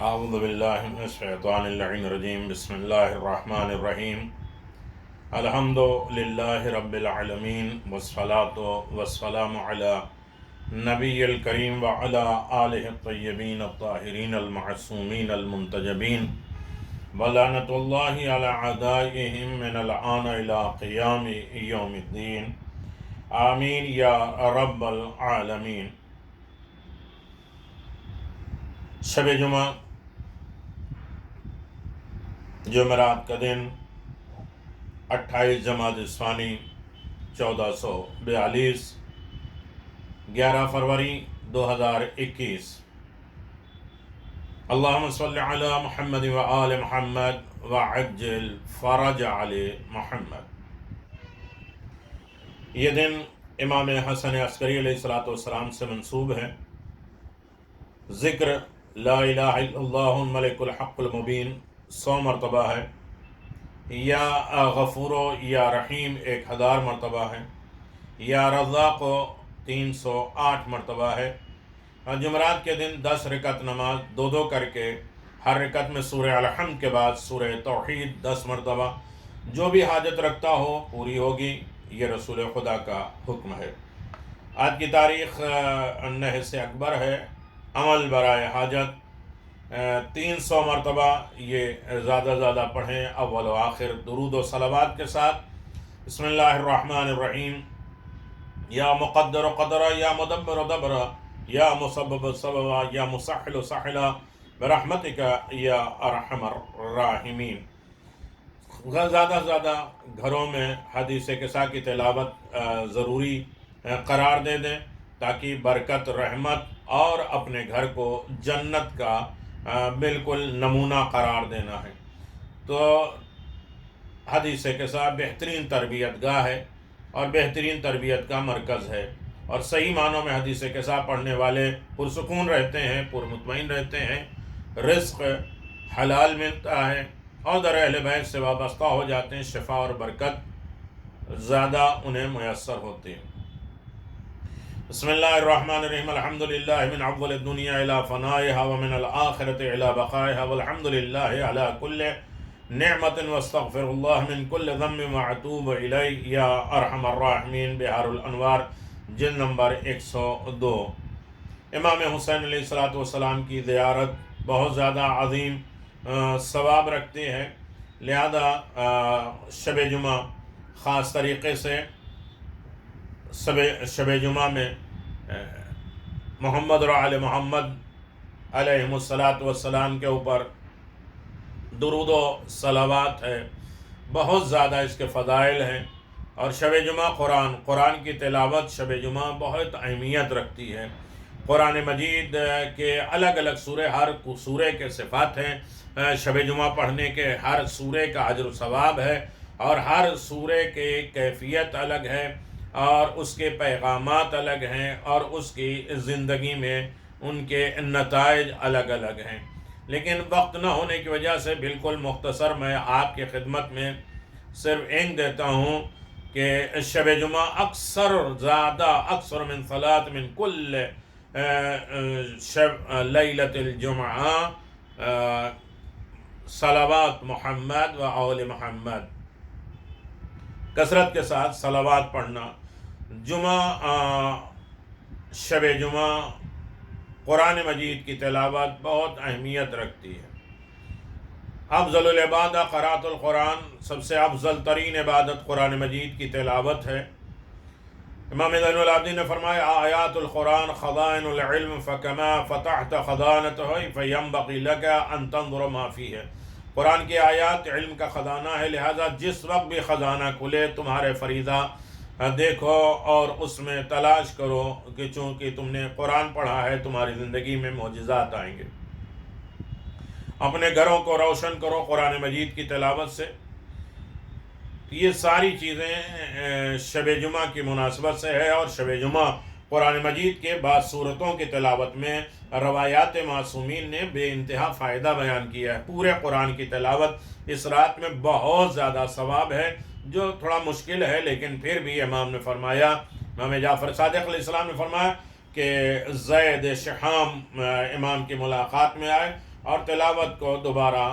اعوذ باللہ من الشیطان اللعین الرجیم بسم اللہ الرحمن الرحیم الحمد للہ رب العالمین والصلاة والسلام علی نبی الکریم وعلی آلہ الطیبین الطاہرین المعصومین المنتجبین ولعنۃ اللہ علی اعدائہم من الآن الی قیام یوم الدین آمین یا رب العالمین۔ شب جمعہ جمعرات کا دن 28 جمادی الثانی 1442 11 فروری 2021۔ اللہم صلی علی محمد و آل محمد وعجل فرج علی محمد۔ یہ دن امام حسن عسکری علیہ السلام سے منسوب ہے۔ ذکر لا الہ الا اللہ الملک الحق المبین 100 مرتبہ ہے، یا غفور یا رحیم 1000 مرتبہ ہے، یا رزاق 308 مرتبہ ہے۔ اور جمعرات کے دن 10 رکعت نماز دو کر کے ہر رکعت میں سورہ الحمد کے بعد سورہ توحید 10 مرتبہ، جو بھی حاجت رکھتا ہو پوری ہوگی، یہ رسول خدا کا حکم ہے۔ آج کی تاریخ نحس اکبر ہے۔ عمل برائے حاجت 300 مرتبہ یہ زیادہ پڑھیں، اول و آخر درود و صلوات کے ساتھ۔ بسم اللہ الرحمن الرحیم۔ یا مقدر قدرہ، یا مدبر دبرہ، یا مسبب سببہ، یا مسحل سحلہ، برحمتک یا ارحم الراحمین۔ زیادہ گھروں میں حدیث قصہ کی تلاوت ضروری قرار دے دیں، تاکہ برکت، رحمت اور اپنے گھر کو جنت کا بالکل نمونہ قرار دینا ہے۔ تو حدیث قصہ بہترین تربیت گاہ ہے اور بہترین تربیت کا مرکز ہے، اور صحیح معنوں میں حدیث قصہ پڑھنے والے پرسکون رہتے ہیں، پرمطمئن رہتے ہیں، رزق حلال ملتا ہے، اور در اہل بیت سے وابستہ ہو جاتے ہیں، شفا اور برکت زیادہ انہیں میسر ہوتی ہے۔ بسم اللہ الرحمن الرحیم۔ الحمد للہ من اول الدنیا الی فنائها ومن الآخرة الی بقائها والحمد للہ علی کل نعمت واستغفر اللہ من کل ذنب واتوب الیہ یا ارحم الراحمین۔ بحار الانوار جلد نمبر 102۔ امام حسین علیہ السلام کی زیارت بہت زیادہ عظیم ثواب رکھتے ہیں، لہذا شب جمعہ خاص طریقے سے شب جمعہ میں محمد اور آل محمد علیہ السلام کے اوپر درود و صلوات ہے، بہت زیادہ اس کے فضائل ہیں۔ اور شب جمعہ قرآن کی تلاوت شب جمعہ بہت اہمیت رکھتی ہے۔ قرآن مجید کے الگ الگ سورے، ہر سورے کے صفات ہیں، شب جمعہ پڑھنے کے ہر سورے کا اجر و ثواب ہے، اور ہر سورے کی کیفیت الگ ہے، اور اس کے پیغامات الگ ہیں، اور اس کی زندگی میں ان کے نتائج الگ الگ ہیں۔ لیکن وقت نہ ہونے کی وجہ سے بالکل مختصر میں آپ کی خدمت میں صرف اینک دیتا ہوں کہ شب جمعہ اکثر من صلاۃ من کل شب لیلۃ الجمعہ صلوات محمد و آل محمد، کثرت کے ساتھ صلوات پڑھنا۔ شب جمعہ قرآن مجید کی تلاوت بہت اہمیت رکھتی ہے۔ افضل العبادہ قراءۃ القرآن، سب سے افضل ترین عبادت قرآن مجید کی تلاوت ہے۔ امام زین العابدین نے فرمایا آیات القرآن خزائن العلم فکما فتحت خزانتہ فینبغی لک ان تنظر ما فیہ۔ قرآن کی آیات علم کا خزانہ ہے، لہذا جس وقت بھی خزانہ کھلے تمہارے فریضہ دیکھو اور اس میں تلاش کرو، کہ چونکہ تم نے قرآن پڑھا ہے تمہاری زندگی میں معجزات آئیں گے۔ اپنے گھروں کو روشن کرو قرآن مجید کی تلاوت سے۔ یہ ساری چیزیں شب جمعہ کی مناسبت سے ہے، اور شب جمعہ قرآن مجید کے بعض صورتوں کی تلاوت میں روایات معصومین نے بے انتہا فائدہ بیان کیا ہے۔ پورے قرآن کی تلاوت اس رات میں بہت زیادہ ثواب ہے، جو تھوڑا مشکل ہے، لیکن پھر بھی امام نے فرمایا، امام جعفر صادق علیہ السلام نے فرمایا کہ زید شحام امام کی ملاقات میں آئے اور تلاوت کو دوبارہ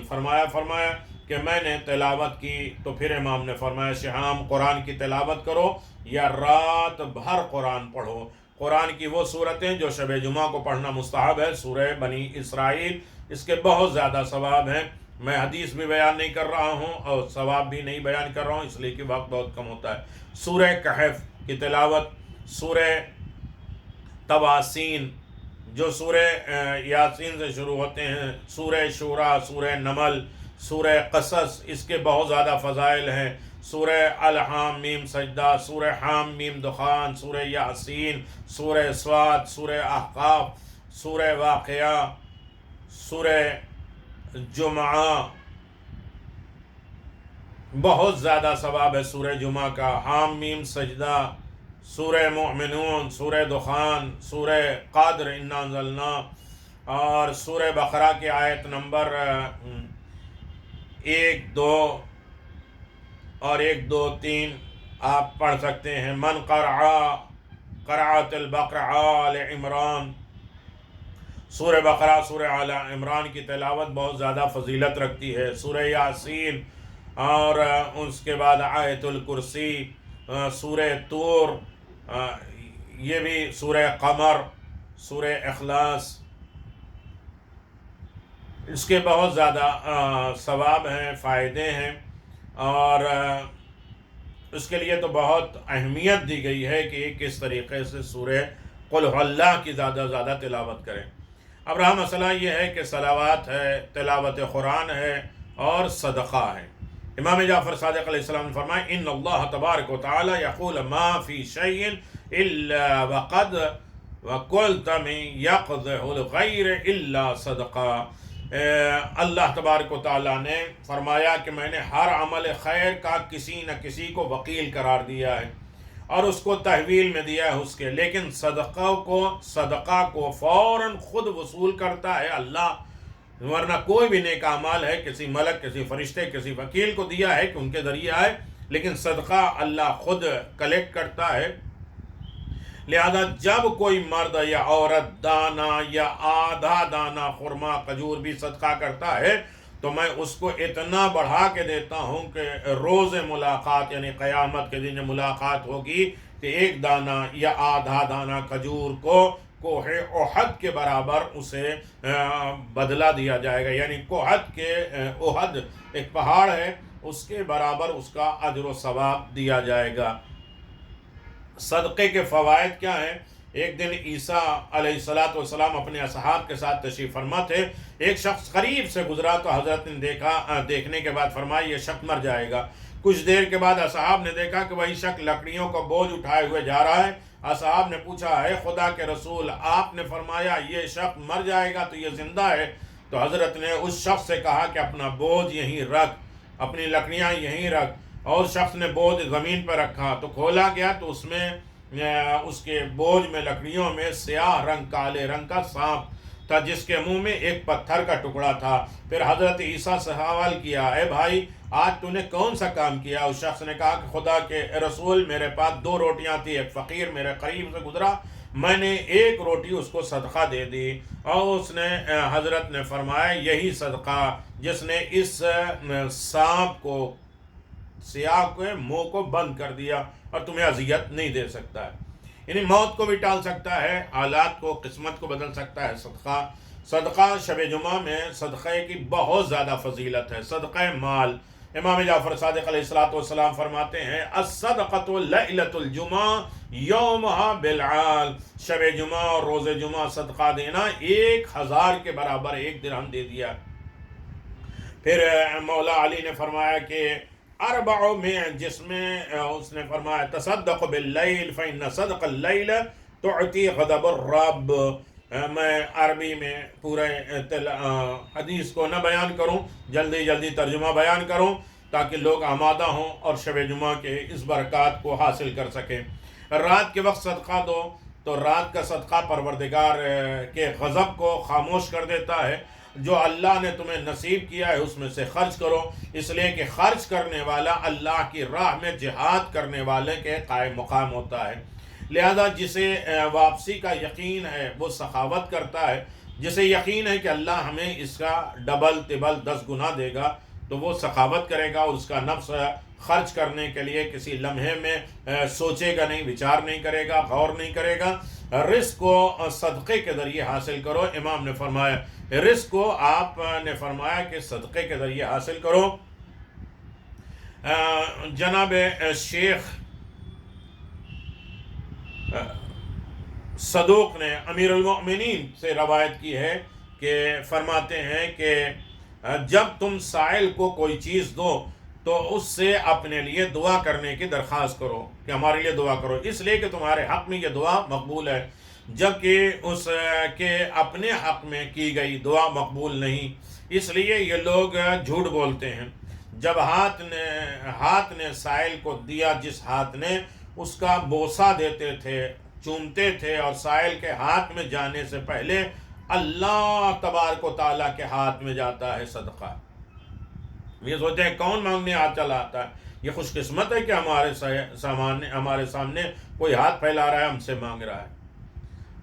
فرمایا کہ میں نے تلاوت کی، تو پھر امام نے فرمایا شام قرآن کی تلاوت کرو یا رات بھر قرآن پڑھو۔ قرآن کی وہ صورتیں جو شب جمعہ کو پڑھنا مستحب ہے، سورہ بنی اسرائیل، اس کے بہت زیادہ ثواب ہیں۔ میں حدیث بھی بیان نہیں کر رہا ہوں اور ثواب بھی نہیں بیان کر رہا ہوں، اس لیے کہ وقت بہت کم ہوتا ہے۔ سورہ کہف کی تلاوت، سورہ تواسین جو سورہ یاسین سے شروع ہوتے ہیں، سورہ شورا، سورہ نمل، سورہ قصص، اس کے بہت زیادہ فضائل ہیں۔ سورہ الحام میم سجدہ، سورہ حام میم دخان، سورہ یاسین، سورہ سواد، سورہ احقاف، سورہ واقعہ، سورہ جمعہ، بہت زیادہ ثواب ہے سورہ جمعہ کا۔ حام میم سجدہ، سورہ مومنون، سورہ دخان، سورہ قادر انا انزلنا، اور سورہ بقرہ کی آیت نمبر 1، 2 اور 1، 2، 3 آپ پڑھ سکتے ہیں۔ من قرأت البقرہ آل عمران، سورہ بقرہ، سورہ آل عمران کی تلاوت بہت زیادہ فضیلت رکھتی ہے۔ سورہ یاسین، اور اس کے بعد آیت الکرسی، سورہ طور، یہ بھی سورہ قمر، سورہ اخلاص، اس کے بہت زیادہ ثواب ہیں، فائدے ہیں، اور اس کے لیے تو بہت اہمیت دی گئی ہے کہ کس طریقے سے سورہ قل هو اللہ کی زیادہ تلاوت کریں۔ اب رہا مسئلہ یہ ہے کہ صلوات ہے، تلاوت قرآن ہے اور صدقہ ہے۔ امام جعفر صادق علیہ السلام نے فرمایا ان اللہ تبارک و تعالی یقول ما فی شیء الا وقد وقلت من یقضہ الغیر الا صدقہ۔ اللہ تبارک و تعالیٰ نے فرمایا کہ میں نے ہر عمل خیر کا کسی نہ کسی کو وکیل قرار دیا ہے اور اس کو تحویل میں دیا ہے اس کے، لیکن صدقہ کو فوراً خود وصول کرتا ہے اللہ، ورنہ کوئی بھی نیک اعمال ہے کسی ملک، کسی فرشتے، کسی وکیل کو دیا ہے کہ ان کے ذریعے آئے، لیکن صدقہ اللہ خود کلیکٹ کرتا ہے۔ لہذا جب کوئی مرد یا عورت دانہ یا آدھا دانہ خرما کھجور بھی صدقہ کرتا ہے تو میں اس کو اتنا بڑھا کے دیتا ہوں کہ روز ملاقات یعنی قیامت کے دن ملاقات ہوگی کہ ایک دانہ یا آدھا دانہ کھجور کو کوہ احد کے برابر اسے بدلہ دیا جائے گا، یعنی کوہد کے احد ایک پہاڑ ہے، اس کے برابر اس کا اجر و ثواب دیا جائے گا۔ صدقے کے فوائد کیا ہیں؟ ایک دن عیسیٰ علیہ السلام اپنے اصحاب کے ساتھ تشریف فرما تھے، ایک شخص قریب سے گزرا تو حضرت نے دیکھنے کے بعد فرمایا یہ شخص مر جائے گا۔ کچھ دیر کے بعد اصحاب نے دیکھا کہ وہی شخص لکڑیوں کا بوجھ اٹھائے ہوئے جا رہا ہے۔ اصحاب نے پوچھا ہے خدا کے رسول، آپ نے فرمایا یہ شخص مر جائے گا تو یہ زندہ ہے؟ تو حضرت نے اس شخص سے کہا کہ اپنا بوجھ یہیں رکھ، اپنی لکڑیاں یہیں رکھ، اور شخص نے بوجھ زمین پر رکھا تو کھولا گیا تو اس میں اس کے بوجھ میں لکڑیوں میں سیاہ رنگ، کالے رنگ کا سانپ تھا جس کے منہ میں ایک پتھر کا ٹکڑا تھا۔ پھر حضرت عیسیٰ سے سوال کیا اے بھائی آج تو نے کون سا کام کیا؟ اس شخص نے کہا کہ خدا کے رسول میرے پاس 2 روٹیاں تھی، ایک فقیر میرے قریب سے گزرا، میں نے 1 روٹی اس کو صدقہ دے دی، اور اس نے حضرت نے فرمایا یہی صدقہ جس نے اس سانپ کو، سیاہ کے منہ کو بند کر دیا اور تمہیں اذیت نہیں دے سکتا ہے، یعنی موت کو بھی ٹال سکتا ہے، حالات کو، قسمت کو بدل سکتا ہے صدقہ شب جمعہ میں صدقے کی بہت زیادہ فضیلت ہے۔ صدقہ مال، امام جعفر صادق علیہ السلام فرماتے ہیں الصدقۃ لیلۃ الجمعہ یومہا بالعال، شب جمعہ اور روز جمعہ صدقہ دینا 1000 کے برابر 1 درہم دے دیا۔ پھر مولا علی نے فرمایا کہ 4 میں، جس میں اس نے فرمایا تصدق باللیل فإن صدق اللیل تعطی غضب الرب۔ میں عربی میں پورے حدیث کو نہ بیان کروں، جلدی ترجمہ بیان کروں تاکہ لوگ آمادہ ہوں اور شب جمعہ کے اس برکات کو حاصل کر سکیں۔ رات کے وقت صدقہ دو تو رات کا صدقہ پروردگار کے غضب کو خاموش کر دیتا ہے۔ جو اللہ نے تمہیں نصیب کیا ہے اس میں سے خرچ کرو، اس لیے کہ خرچ کرنے والا اللہ کی راہ میں جہاد کرنے والے کے قائم مقام ہوتا ہے۔ لہذا جسے واپسی کا یقین ہے وہ سخاوت کرتا ہے، جسے یقین ہے کہ اللہ ہمیں اس کا ڈبل تبل 10 گنا دے گا، تو وہ سخاوت کرے گا، اور اس کا نفس خرچ کرنے کے لیے کسی لمحے میں سوچے گا نہیں، وچار نہیں کرے گا، غور نہیں کرے گا۔ رزق کو صدقے کے ذریعے حاصل کرو۔ امام نے فرمایا، رزق کو آپ نے فرمایا کہ صدقے کے ذریعے حاصل کرو۔ جناب شیخ صدوق نے امیر المؤمنین سے روایت کی ہے کہ فرماتے ہیں کہ جب تم سائل کو کوئی چیز دو تو اس سے اپنے لیے دعا کرنے کی درخواست کرو کہ ہمارے لیے دعا کرو، اس لیے کہ تمہارے حق میں یہ دعا مقبول ہے، جبکہ اس کے اپنے حق میں کی گئی دعا مقبول نہیں۔ اس لیے یہ لوگ جھوٹ بولتے ہیں۔ جب ہاتھ نے سائل کو دیا، جس ہاتھ نے اس کا بوسہ دیتے تھے، چومتے تھے، اور سائل کے ہاتھ میں جانے سے پہلے اللہ تبارک و تعالیٰ کے ہاتھ میں جاتا ہے صدقہ۔ یہ سوچتے ہیں کون مانگنے ہاتھ چلا آتا ہے؟ یہ خوش قسمت ہے کہ ہمارے سامنے کوئی ہاتھ پھیلا رہا ہے، ہم سے مانگ رہا ہے۔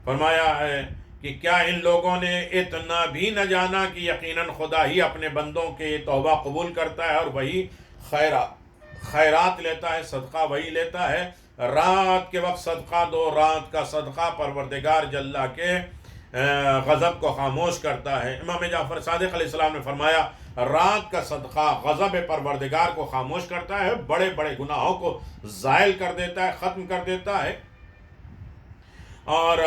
فرمایا ہے کہ کیا ان لوگوں نے اتنا بھی نہ جانا کہ یقیناً خدا ہی اپنے بندوں کے توبہ قبول کرتا ہے، اور وہی خیرات لیتا ہے، صدقہ وہی لیتا ہے۔ رات کے وقت صدقہ دو، رات کا صدقہ پروردگار جل کے غضب کو خاموش کرتا ہے۔ امام جعفر صادق علیہ السلام نے فرمایا، رات کا صدقہ غضب پروردگار کو خاموش کرتا ہے، بڑے بڑے گناہوں کو زائل کر دیتا ہے، ختم کر دیتا ہے، اور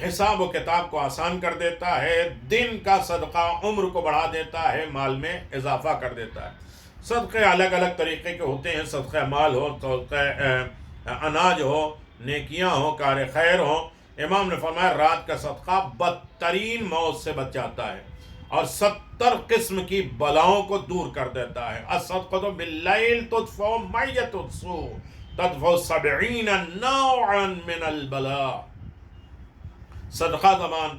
حساب و کتاب کو آسان کر دیتا ہے۔ دن کا صدقہ عمر کو بڑھا دیتا ہے، مال میں اضافہ کر دیتا ہے۔ صدقے الگ الگ طریقے کے ہوتے ہیں، صدقہ مال ہو، صدقہ اناج ہو، نیکیاں ہو، کار خیر ہو۔ امام نے فرمایا رات کا صدقہ بدترین موت سے بچاتا ہے اور 70 قسم کی بلاؤں کو دور کر دیتا ہے۔ الصدقۃ باللیل تدفع میت السوء تدفع 70 نوعا من البلاء۔ صدقہ زبان،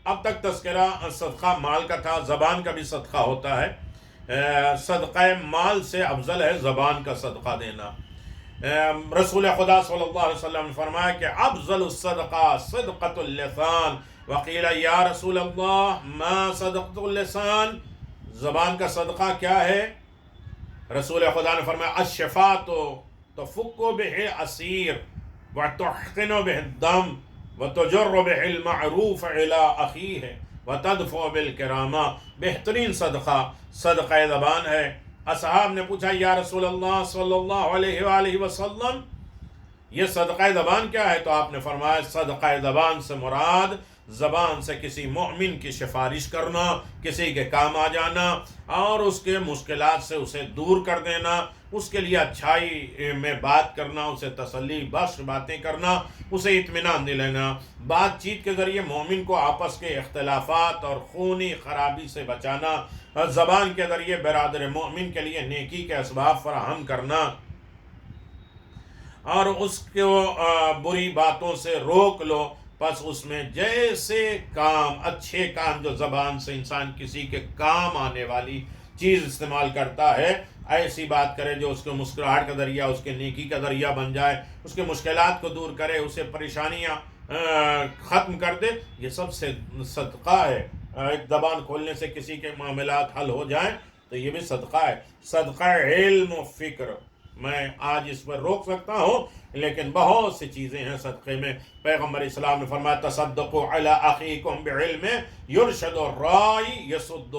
اب تک تذکرہ صدقہ مال کا تھا، زبان کا بھی صدقہ ہوتا ہے۔ صدقہ مال سے افضل ہے زبان کا صدقہ دینا۔ رسول خدا صلی اللہ علیہ وسلم نے فرمایا کہ افضل الصدقہ صدقۃ اللسان، وقیل یا رسول اللہ ما صدقۃ اللسان، زبان کا صدقہ کیا ہے؟ رسول خدا نے فرمایا الشفاۃ تفک بہ اسیر وتحقن بہ الدم وتجر بہ المعروف الی اخیہ وتدفع بالکرامہ۔ بہترین صدقہ زبان ہے۔ اصحاب نے پوچھا یا رسول اللہ صلی اللہ علیہ وآلہ وسلم یہ صدقہ زبان کیا ہے؟ تو آپ نے فرمایا صدقہ زبان سے مراد زبان سے کسی مومن کی سفارش کرنا، کسی کے کام آ جانا، اور اس کے مشکلات سے اسے دور کر دینا، اس کے لیے اچھائی میں بات کرنا، اسے تسلی بخش باتیں کرنا، اسے اطمینان دلانا۔ بات چیت کے ذریعے مومن کو آپس کے اختلافات اور خونی خرابی سے بچانا، زبان کے ذریعے برادر مومن کے لیے نیکی کے اسباب فراہم کرنا، اور اس کو بری باتوں سے روک لو۔ پس اس میں جیسے کام، اچھے کام جو زبان سے انسان کسی کے کام آنے والی چیز استعمال کرتا ہے، ایسی بات کرے جو اس کو مسکراہٹ کا ذریعہ، اس کے نیکی کا ذریعہ بن جائے، اس کے مشکلات کو دور کرے، اسے پریشانیاں ختم کر دے، یہ سب سے صدقہ ہے۔ ایک زبان کھولنے سے کسی کے معاملات حل ہو جائیں تو یہ بھی صدقہ ہے۔ صدقہ علم و فکر، میں آج اس پر روک سکتا ہوں، لیکن بہت سی چیزیں ہیں صدقے میں۔ پیغمبر اسلام نے فرمایا تصدقوا علی اخیکم بعلم یرشد الرائی یسد،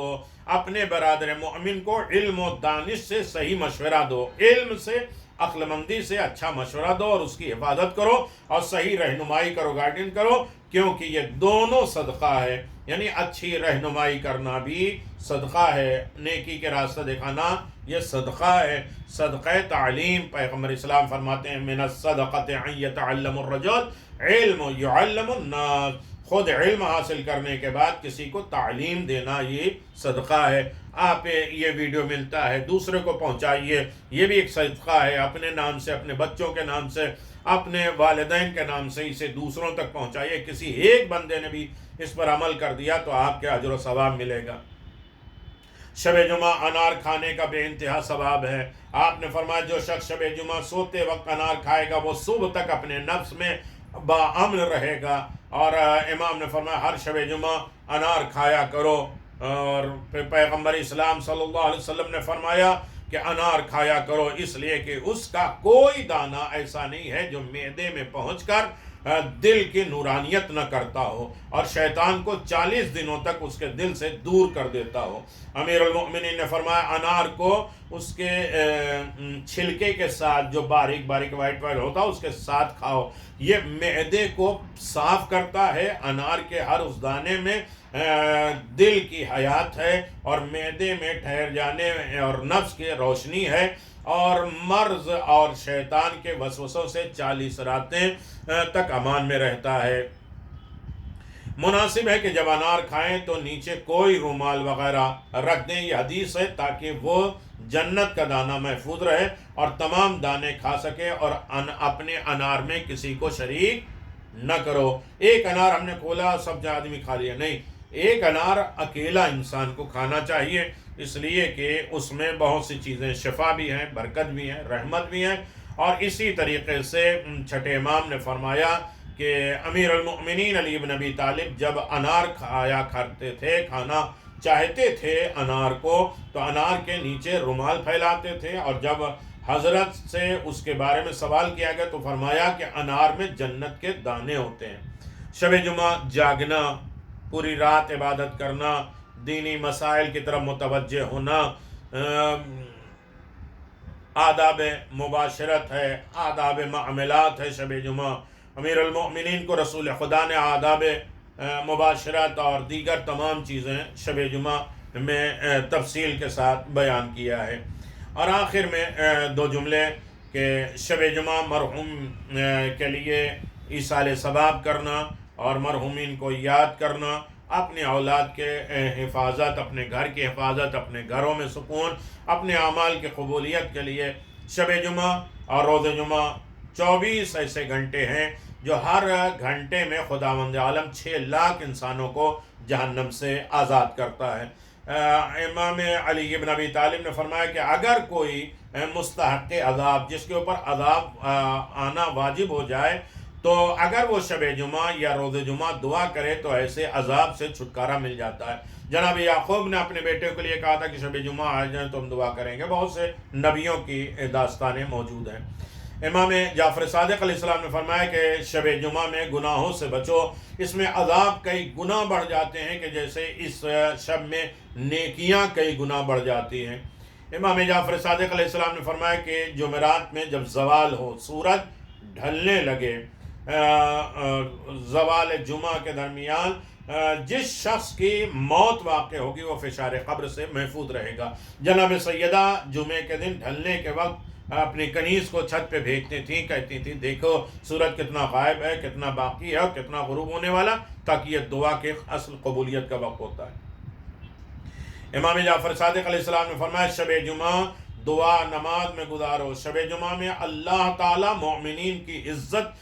اپنے برادر مومن کو علم و دانش سے صحیح مشورہ دو، علم سے، عقل مندی سے اچھا مشورہ دو، اور اس کی حفاظت کرو اور صحیح رہنمائی کرو، گائیڈنگ کرو، کیونکہ یہ دونوں صدقہ ہے۔ یعنی اچھی رہنمائی کرنا بھی صدقہ ہے، نیکی کے راستہ دکھانا یہ صدقہ ہے۔ صدقہ تعلیم، پیغمبر اسلام فرماتے ہیں من الصدقۃ ان یتعلم الرجل علم یعلم الناس، خود علم حاصل کرنے کے بعد کسی کو تعلیم دینا یہ صدقہ ہے۔ آپ یہ ویڈیو ملتا ہے دوسرے کو پہنچائیے، یہ بھی ایک صدقہ ہے۔ اپنے نام سے، اپنے بچوں کے نام سے، اپنے والدین کے نام سے اسے دوسروں تک پہنچائیے۔ کسی ایک بندے نے بھی اس پر عمل کر دیا تو آپ کے اجر و ثواب ملے گا۔ شب جمعہ انار کھانے کا بے انتہا ثواب ہے۔ آپ نے فرمایا جو شخص شب جمعہ سوتے وقت انار کھائے گا وہ صبح تک اپنے نفس میں باامن رہے گا۔ اور امام نے فرمایا ہر شب جمعہ انار کھایا کرو، اور پھر پیغمبر اسلام صلی اللہ علیہ وسلم نے فرمایا کہ انار کھایا کرو اس لیے کہ اس کا کوئی دانہ ایسا نہیں ہے جو معدے میں پہنچ کر دل کی نورانیت نہ کرتا ہو اور شیطان کو 40 دنوں تک اس کے دل سے دور کر دیتا ہو۔ امیر المؤمنین نے فرمایا انار کو اس کے چھلکے کے ساتھ، جو باریک باریک وائٹ وائٹ ہوتا ہے اس کے ساتھ کھاؤ، یہ معدے کو صاف کرتا ہے۔ انار کے ہر اس دانے میں دل کی حیات ہے اور معدے میں ٹھہر جانے اور نفس کی روشنی ہے، اور مرض اور شیطان کے وسوسوں سے 40 راتیں تک امان میں رہتا ہے۔ مناسب ہے کہ جب انار کھائیں تو نیچے کوئی رومال وغیرہ رکھ دیں، یہ حدیث ہے، تاکہ وہ جنت کا دانہ محفوظ رہے اور تمام دانے کھا سکے، اور اپنے انار میں کسی کو شریک نہ کرو۔ ایک انار ہم نے کھولا سب آدمی کھا لیا، نہیں، ایک انار اکیلا انسان کو کھانا چاہیے، اس لیے کہ اس میں بہت سی چیزیں شفا بھی ہیں، برکت بھی ہیں، رحمت بھی ہیں۔ اور اسی طریقے سے چھٹے امام نے فرمایا کہ امیر المؤمنین علی بن ابی طالب جب انار کھایا کرتے تھے، کھانا چاہتے تھے انار کو، تو انار کے نیچے رومال پھیلاتے تھے، اور جب حضرت سے اس کے بارے میں سوال کیا گیا تو فرمایا کہ انار میں جنت کے دانے ہوتے ہیں۔ شب جمعہ جاگنا، پوری رات عبادت کرنا، دینی مسائل کی طرف متوجہ ہونا، آداب مباشرت ہے، آداب معاملات ہے شب جمعہ۔ امیر المؤمنین کو رسول خدا نے آداب مباشرت اور دیگر تمام چیزیں شب جمعہ میں تفصیل کے ساتھ بیان کیا ہے۔ اور آخر میں دو جملے کہ شب جمعہ مرحوم کے لیے ایصال ثواب کرنا اور مرحومین کو یاد کرنا، اپنے اولاد کے حفاظت، اپنے گھر کی حفاظت، اپنے گھروں میں سکون، اپنے اعمال کی قبولیت کے لیے شب جمعہ اور روز جمعہ 24 ایسے گھنٹے ہیں جو ہر گھنٹے میں خداوند عالم 6 لاکھ انسانوں کو جہنم سے آزاد کرتا ہے۔ امام علی بن ابی طالب نے فرمایا کہ اگر کوئی مستحق عذاب، جس کے اوپر عذاب آنا واجب ہو جائے، تو اگر وہ شب جمعہ یا روز جمعہ دعا کرے تو ایسے عذاب سے چھٹکارا مل جاتا ہے۔ جناب یعقوب نے اپنے بیٹے کے لیے کہا تھا کہ شب جمعہ آ جائیں تو ہم دعا کریں گے۔ بہت سے نبیوں کی داستانیں موجود ہیں۔ امام جعفر صادق علیہ السلام نے فرمایا کہ شب جمعہ میں گناہوں سے بچو، اس میں عذاب کئی گنا بڑھ جاتے ہیں کہ جیسے اس شب میں نیکیاں کئی گنا بڑھ جاتی ہیں۔ امام جعفر صادق علیہ السلام نے فرمایا کہ جمعرات میں جب زوال ہو، سورج ڈھلنے لگے، زوال جمعہ کے درمیان جس شخص کی موت واقع ہوگی وہ فشار قبر سے محفوظ رہے گا۔ جناب سیدہ جمعے کے دن ڈھلنے کے وقت اپنی کنیز کو چھت پہ بھیجتی تھیں، کہتی تھیں دیکھو سورج کتنا غائب ہے، کتنا باقی ہے اور کتنا غروب ہونے والا، تاکہ یہ دعا کے اصل قبولیت کا وقت ہوتا ہے۔ امام جعفر صادق علیہ السلام نے فرمایا شب جمعہ دعا نماز میں گزارو۔ شب جمعہ میں اللہ تعالی مومنین کی عزت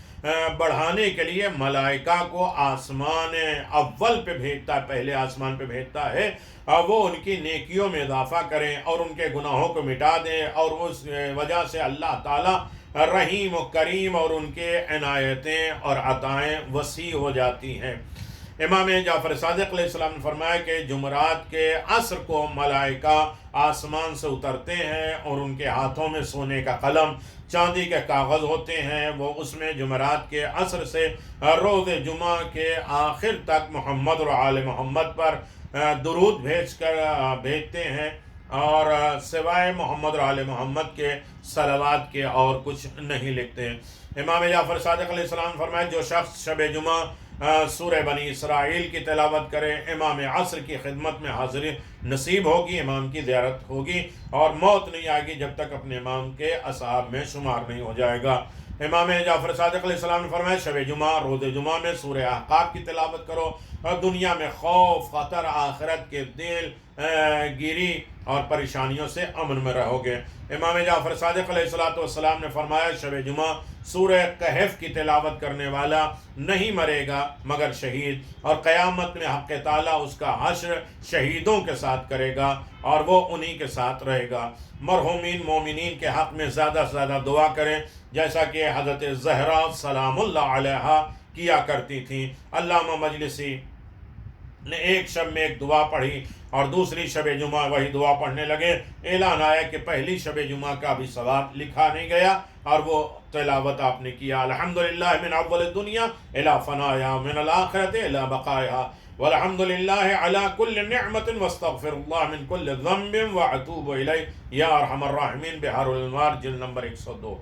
بڑھانے کے لیے ملائکہ کو آسمان اول پہ بھیجتا ہے، پہلے آسمان پہ بھیجتا ہے، اور وہ ان کی نیکیوں میں اضافہ کریں اور ان کے گناہوں کو مٹا دیں، اور اس وجہ سے اللہ تعالی رحیم و کریم اور ان کے عنایتیں اور عطائیں وسیع ہو جاتی ہیں۔ امام جعفر صادق علیہ السلام نے فرمایا کہ جمعرات کے عصر کو ملائکہ آسمان سے اترتے ہیں اور ان کے ہاتھوں میں سونے کا قلم، چاندی کے کاغذ ہوتے ہیں، وہ اس میں جمعرات کے عصر سے روز جمعہ کے آخر تک محمد اور آل محمد پر درود بھیجتے ہیں، اور سوائے محمد اور آل محمد کے صلوات کے اور کچھ نہیں لکھتے ہیں۔ امام جعفر صادق علیہ السلام نے فرمایا جو شخص شب جمعہ سورہ بنی اسرائیل کی تلاوت کرے، امام عصر کی خدمت میں حاضری نصیب ہوگی، امام کی زیارت ہوگی، اور موت نہیں آئے گی جب تک اپنے امام کے اصحاب میں شمار نہیں ہو جائے گا۔ امام جعفر صادق علیہ السلام نے فرمایا شب جمعہ روز جمعہ میں سورہ احقاف کی تلاوت کرو، اور دنیا میں خوف خطر، آخرت کے دل گیری اور پریشانیوں سے امن میں رہو گے۔ امام جعفر صادق علیہ السلام نے فرمایا شب جمعہ سورہ کہف کی تلاوت کرنے والا نہیں مرے گا مگر شہید، اور قیامت میں حق تعالیٰ اس کا حشر شہیدوں کے ساتھ کرے گا اور وہ انہی کے ساتھ رہے گا۔ مرحومین مومنین کے حق میں زیادہ سے زیادہ دعا کریں، جیسا کہ حضرت زہرا سلام اللہ علیہا کیا کرتی تھیں۔ علامہ مجلسی نے ایک شب میں ایک دعا پڑھی اور دوسری شب جمعہ وہی دعا پڑھنے لگے، اعلان آیا کہ پہلی شب جمعہ کا بھی ثواب لکھا نہیں گیا اور وہ تلاوت آپ نے کیا، الحمدللہ من اول الدنیا الی فنایا من الآخرت الی بقایا والحمد للہ علی کل نعمت واستغفر اللہ من کل ذنب واتوب الیہ یا ارحم الراحمین، بحار الانوار جلد نمبر 102۔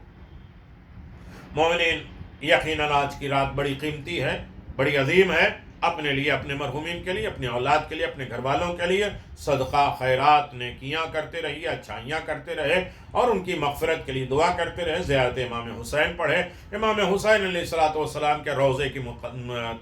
مومنین، یقیناً آج کی رات بڑی قیمتی ہے، بڑی عظیم ہے، اپنے لیے، اپنے مرحومین کے لیے، اپنی اولاد کے لیے، اپنے گھر والوں کے لیے صدقہ خیرات نیکیاں کرتے رہیے، اچھائیاں کرتے رہے اور ان کی مغفرت کے لیے دعا کرتے رہے۔ زیارت امام حسین پڑھے، امام حسین علیہ السلام کے روضے کی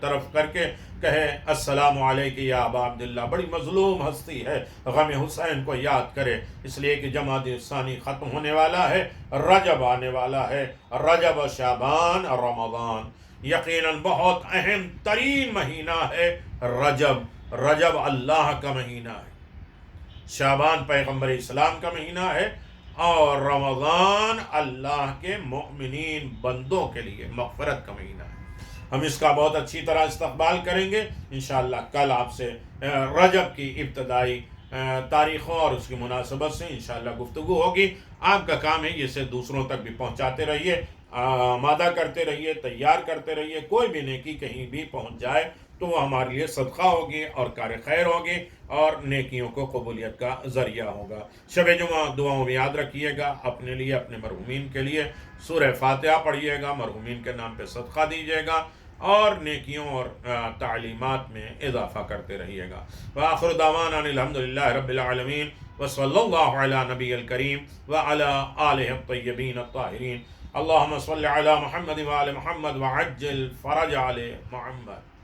طرف کر کے کہے السلام علیک یا ابا عبداللہ، بڑی مظلوم ہستی ہے، غم حسین کو یاد کرے، اس لیے کہ جمادی الثانی ختم ہونے والا ہے، رجب آنے والا ہے، رجب شعبان اور رمضان، یقیناً بہت اہم ترین مہینہ ہے رجب۔ رجب اللہ کا مہینہ ہے، شعبان پیغمبر اسلام کا مہینہ ہے، اور رمضان اللہ کے مؤمنین بندوں کے لیے مغفرت کا مہینہ ہے۔ ہم اس کا بہت اچھی طرح استقبال کریں گے انشاءاللہ۔ کل آپ سے رجب کی ابتدائی تاریخوں اور اس کی مناسبت سے انشاءاللہ گفتگو ہوگی۔ آپ کا کام ہے اسے دوسروں تک بھی پہنچاتے رہیے، آمادہ کرتے رہیے، تیار کرتے رہیے، کوئی بھی نیکی کہیں بھی پہنچ جائے تو وہ ہمارے لیے صدقہ ہوگی اور کار خیر ہوگی اور نیکیوں کو قبولیت کا ذریعہ ہوگا۔ شب جمعہ دعاؤں میں یاد رکھیے گا، اپنے لیے، اپنے مرحومین کے لیے سورہ فاتحہ پڑھیے گا، مرحومین کے نام پہ صدقہ دیجیے گا اور نیکیوں اور تعلیمات میں اضافہ کرتے رہیے گا۔ وآخر دعوانا الحمدللہ رب العالمین وصلی اللہ علی نبی الکریم وعلی آلہ الطیبین الطاہرین۔ اللہم صل علی محمد وآل محمد وعجل فرج علی محمد۔